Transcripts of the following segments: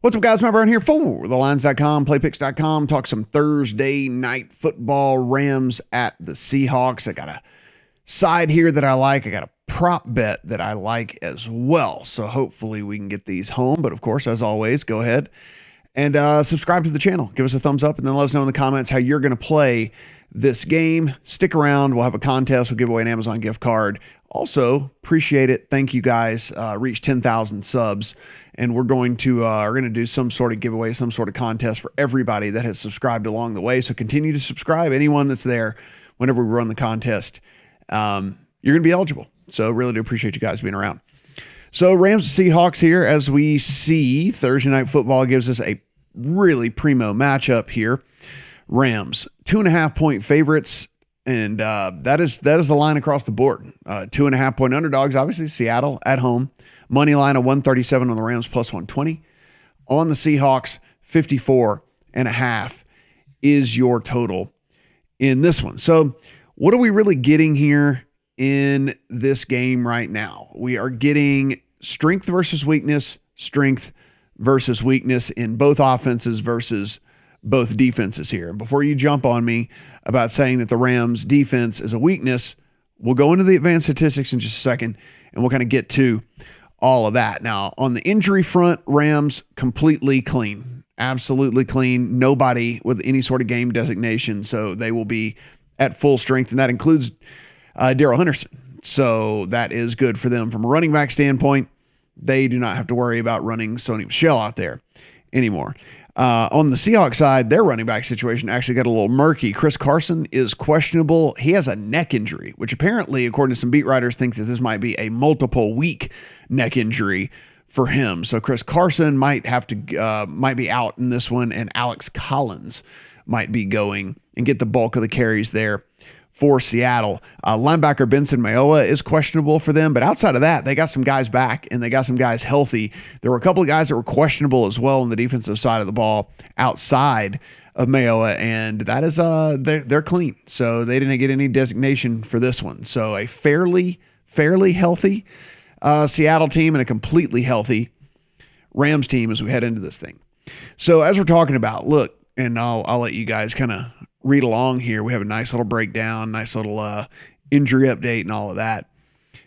What's up, guys? Matt Brown here for thelines.com, playpicks.com. Talk some Thursday night football. Rams at the Seahawks. I got a side here that I like. I got a prop bet that I like as well. So hopefully we can get these home. But of course, as always, go ahead and subscribe to the channel. Give us a thumbs up and then let us know in the comments how you're going to play this game. Stick around. We'll have a contest. We'll give away an Amazon gift card. Also, appreciate it. Thank you, guys. Reached 10,000 subs. And we're going to do some sort of giveaway, some sort of contest for everybody that has subscribed along the way. So continue to subscribe. Anyone that's there, whenever we run the contest, you're going to be eligible. So really do appreciate you guys being around. So Rams Seahawks here, as we see, Thursday night football gives us a really primo matchup here. Rams 2.5-point favorites, and that is the line across the board. 2.5-point underdogs, obviously Seattle at home. Money line of 137 on the Rams plus 120. On the Seahawks, 54.5 is your total in this one. So what are we really getting here in this game right now? We are getting strength versus weakness in both offenses versus both defenses here. And before you jump on me about saying that the Rams defense is a weakness, we'll go into the advanced statistics in just a second, and we'll kind of get to all of that. Now, on the injury front, Rams completely clean, absolutely clean. Nobody with any sort of game designation, so they will be at full strength, and that includes Darrell Henderson. So that is good for them from a running back standpoint. They do not have to worry about running Sony Michel out there anymore. On the Seahawks side, their running back situation actually got a little murky. Chris Carson is questionable. He has a neck injury, which apparently, according to some beat writers, think that this might be a multiple week neck injury for him. So Chris Carson might be out in this one, and Alex Collins might be going and get the bulk of the carries there for Seattle. Linebacker Benson Mayowa is questionable for them, but outside of that, they got some guys back and they got some guys healthy. There were a couple of guys that were questionable as well on the defensive side of the ball outside of Mayowa, and that is they're clean. So they didn't get any designation for this one. So a fairly healthy Seattle team and a completely healthy Rams team as we head into this thing. So as we're talking about, look, and I'll let you guys kind of read along here. We have a nice little breakdown, nice little injury update and all of that.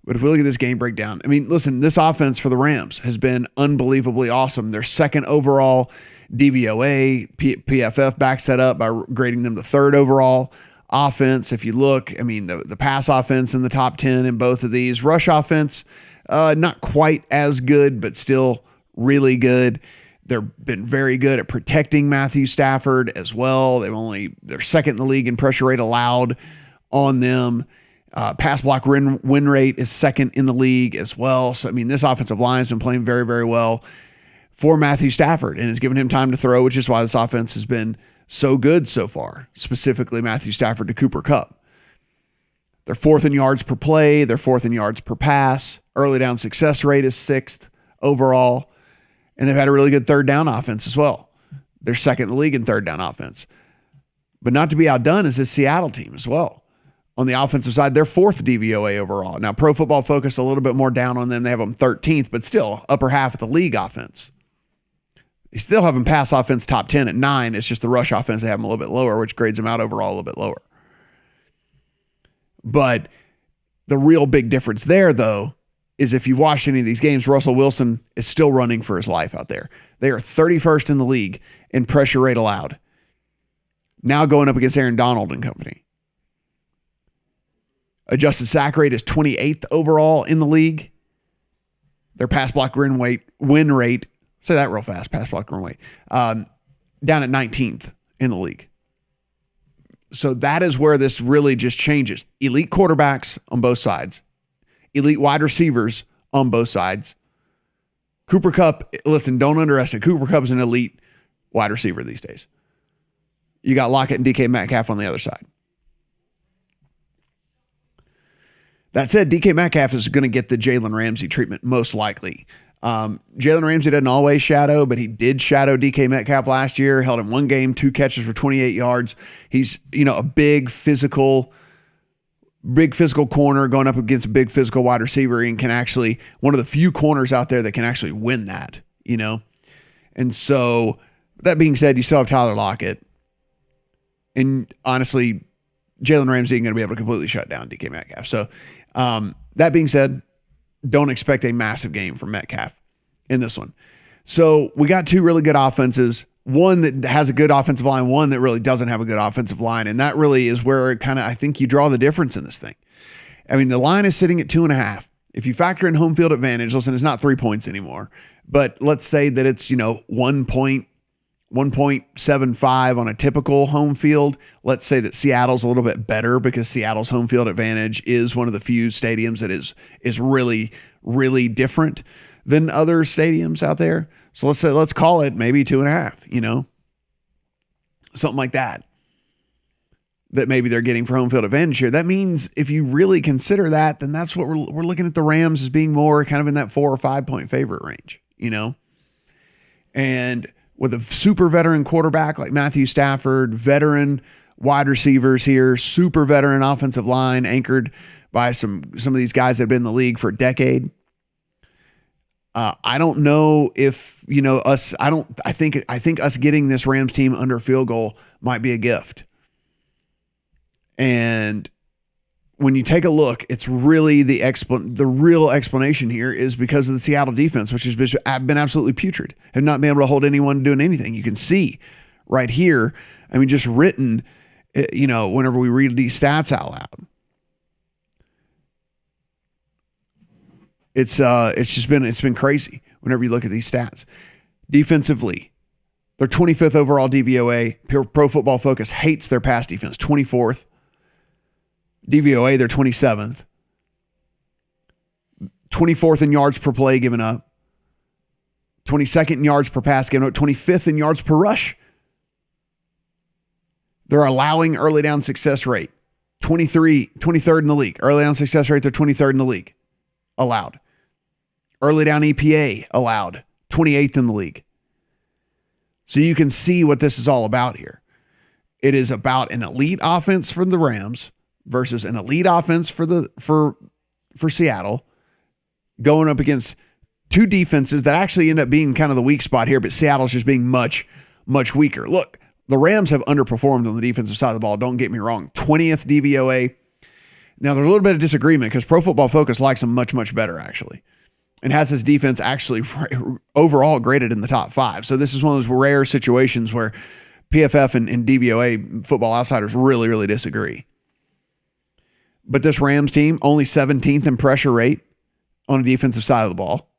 But if we look at this game breakdown, I mean, listen, this offense for the Rams has been unbelievably awesome. Their second overall DVOA, PFF backs that up by grading them the third overall offense. If you look, I mean, the pass offense in the top 10 in both of these. Rush offense, not quite as good, but still really good. They've been very good at protecting Matthew Stafford as well. They're second in the league in pressure rate allowed on them. Pass block win rate is second in the league as well. So, I mean, this offensive line has been playing very, very well for Matthew Stafford, and it's given him time to throw, which is why this offense has been so good so far, specifically Matthew Stafford to Cooper Kupp. They're fourth in yards per play. They're fourth in yards per pass. Early down success rate is sixth overall. And they've had a really good third down offense as well. They're second in the league in third down offense. But not to be outdone is this Seattle team as well. On the offensive side, they're fourth DVOA overall. Now, Pro Football Focus a little bit more down on them. They have them 13th, but still upper half of the league offense. They still have them pass offense top 10 at 9. It's just the rush offense they have them a little bit lower, which grades them out overall a little bit lower. But the real big difference there, though, is if you watch any of these games, Russell Wilson is still running for his life out there. They are 31st in the league in pressure rate allowed. Now going up against Aaron Donald and company. Adjusted sack rate is 28th overall in the league. Their pass block win rate, say that real fast, pass block win rate, down at 19th in the league. So that is where this really just changes. Elite quarterbacks on both sides. Elite wide receivers on both sides. Cooper Kupp, listen, don't underestimate. Cooper Kupp is an elite wide receiver these days. You got Lockett and DK Metcalf on the other side. That said, DK Metcalf is going to get the Jalen Ramsey treatment most likely. Jalen Ramsey doesn't always shadow, but he did shadow DK Metcalf last year. Held him one game, 2 catches for 28 yards. He's, a big physical corner going up against a big physical wide receiver, and can actually, one of the few corners out there that can actually win that, And so that being said, you still have Tyler Lockett. And honestly, Jalen Ramsey ain't going to be able to completely shut down DK Metcalf. So that being said, don't expect a massive game from Metcalf in this one. So we got two really good offenses, one that has a good offensive line, one that really doesn't have a good offensive line. And that really is where it kind of, I think you draw the difference in this thing. I mean, the line is sitting at 2.5. If you factor in home field advantage, listen, it's not 3 points anymore, but let's say that it's, 1.75 on a typical home field. Let's say that Seattle's a little bit better because Seattle's home field advantage is one of the few stadiums that is really, really different than other stadiums out there. So let's call it maybe 2.5, something like that maybe they're getting for home field advantage here. That means if you really consider that, then that's what we're looking at the Rams as being more kind of in that 4 or 5 point favorite range, and with a super veteran quarterback like Matthew Stafford, veteran wide receivers here, super veteran offensive line anchored by some of these guys that have been in the league for a decade. I don't know if, us, I think us getting this Rams team under a field goal might be a gift. And when you take a look, it's really the real explanation here is because of the Seattle defense, which has been absolutely putrid, have not been able to hold anyone doing anything. You can see right here, just written, whenever we read these stats out loud, it's been crazy whenever you look at these stats. Defensively, they're 25th overall DVOA. Pro Football Focus hates their pass defense, 24th. DVOA, they're 27th. 24th in yards per play given up. 22nd in yards per pass given up. 25th in yards per rush. They're allowing early down success rate. 23rd in the league. Early down success rate, they're 23rd in the league. Allowed. Early down EPA, allowed. 28th in the league. So you can see what this is all about here. It is about an elite offense from the Rams versus an elite offense for Seattle going up against two defenses that actually end up being kind of the weak spot here, but Seattle's just being much, much weaker. Look, the Rams have underperformed on the defensive side of the ball. Don't get me wrong. 20th DVOA. Now, there's a little bit of disagreement because Pro Football Focus likes them much, much better, actually, and has his defense actually overall graded in the top 5. So this is one of those rare situations where PFF and DVOA, Football Outsiders, really, really disagree. But this Rams team, only 17th in pressure rate on the defensive side of the ball.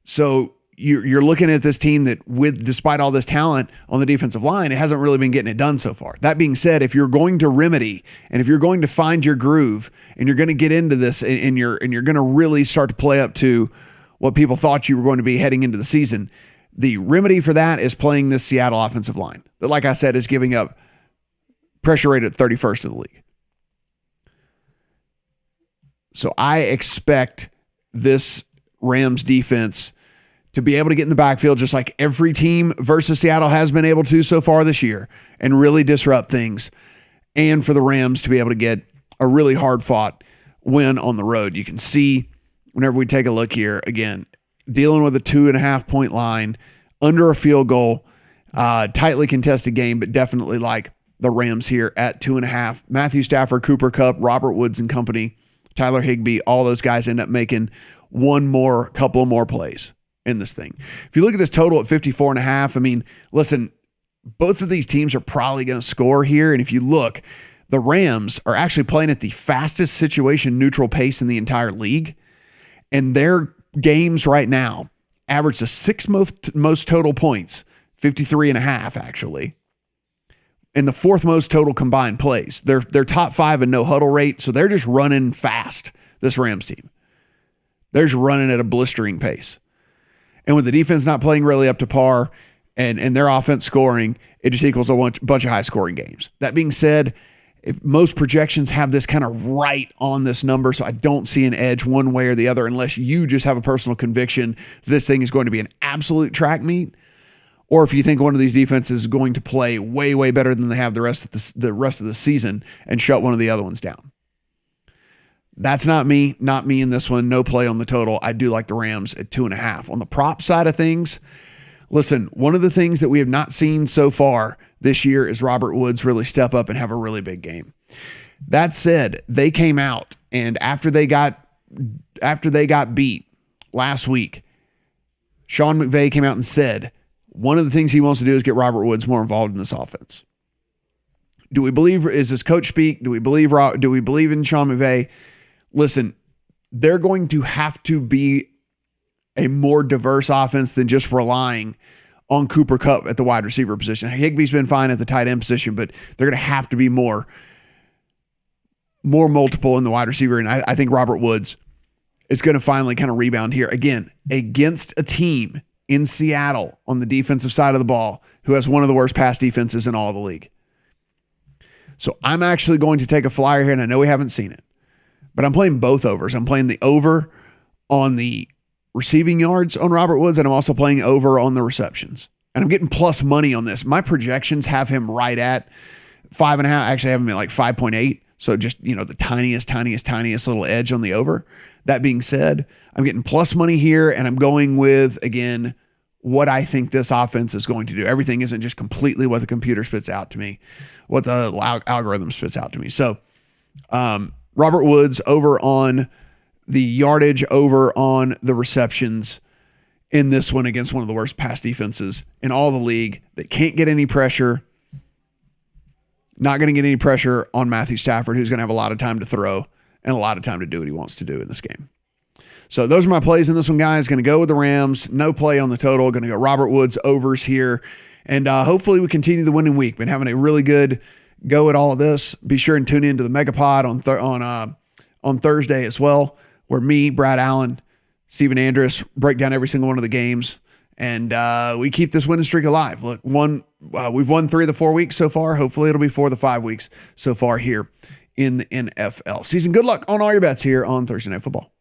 So you're looking at this team that, despite all this talent on the defensive line, it hasn't really been getting it done so far. That being said, if you're going to remedy and if you're going to find your groove and you're going to get into this and you're going to really start to play up to what people thought you were going to be heading into the season, the remedy for that is playing this Seattle offensive line that, like I said, is giving up pressure rate at 31st in the league. So I expect this Rams defense to be able to get in the backfield just like every team versus Seattle has been able to so far this year and really disrupt things, and for the Rams to be able to get a really hard-fought win on the road. You can see whenever we take a look here, again, dealing with a 2.5-point line, under a field goal, tightly contested game, but definitely like the Rams here at 2.5. Matthew Stafford, Cooper Kupp, Robert Woods and company, Tyler Higbee, all those guys end up making couple of more plays in this thing. If you look at this total at 54.5, listen, both of these teams are probably going to score here. And if you look, the Rams are actually playing at the fastest situation neutral pace in the entire league. And their games right now average the sixth most total points, 53.5 actually. And the fourth most total combined plays. They're top 5 in no huddle rate, so they're just running fast, this Rams team. They're just running at a blistering pace. And with the defense not playing really up to par and their offense scoring, it just equals a bunch of high-scoring games. That being said, if most projections have this kind of right on this number, so I don't see an edge one way or the other unless you just have a personal conviction this thing is going to be an absolute track meet, or if you think one of these defenses is going to play way, way better than they have the rest of the season and shut one of the other ones down. That's not me in this one. No play on the total. I do like the Rams at 2.5. On the prop side of things, listen, one of the things that we have not seen so far this year is Robert Woods really step up and have a really big game. That said, they came out, and after they got beat last week, Sean McVay came out and said one of the things he wants to do is get Robert Woods more involved in this offense. Do we believe, is this coach speak? Do we believe in Sean McVay? Listen, they're going to have to be a more diverse offense than just relying on Cooper Kupp at the wide receiver position. Higbee's been fine at the tight end position, but they're going to have to be more multiple in the wide receiver. And I think Robert Woods is going to finally kind of rebound here again against a team in Seattle on the defensive side of the ball who has one of the worst pass defenses in all of the league. So I'm actually going to take a flyer here, and I know we haven't seen it, but I'm playing both overs. I'm playing the over on the receiving yards on Robert Woods, and I'm also playing over on the receptions. And I'm getting plus money on this. My projections have him right at 5.5. Actually, I have him at like 5.8. So just, the tiniest little edge on the over. That being said, I'm getting plus money here, and I'm going with, again, what I think this offense is going to do. Everything isn't just completely what the computer spits out to me, what the algorithm spits out to me. So Robert Woods over on the yardage, over on the receptions in this one against one of the worst pass defenses in all the league that can't get any pressure. Not going to get any pressure on Matthew Stafford, who's going to have a lot of time to throw and a lot of time to do what he wants to do in this game. So those are my plays in this one, guys. Going to go with the Rams. No play on the total. Going to go Robert Woods overs here. And hopefully we continue the winning week. Been having a really good go at all of this. Be sure and tune in to the Megapod on Thursday as well, where me, Brad Allen, Stephen Andrus break down every single one of the games. And we keep this winning streak alive. Look, we've won 3 of the 4 weeks so far. Hopefully it'll be 4 of the 5 weeks so far here in the NFL season. Good luck on all your bets here on Thursday Night Football.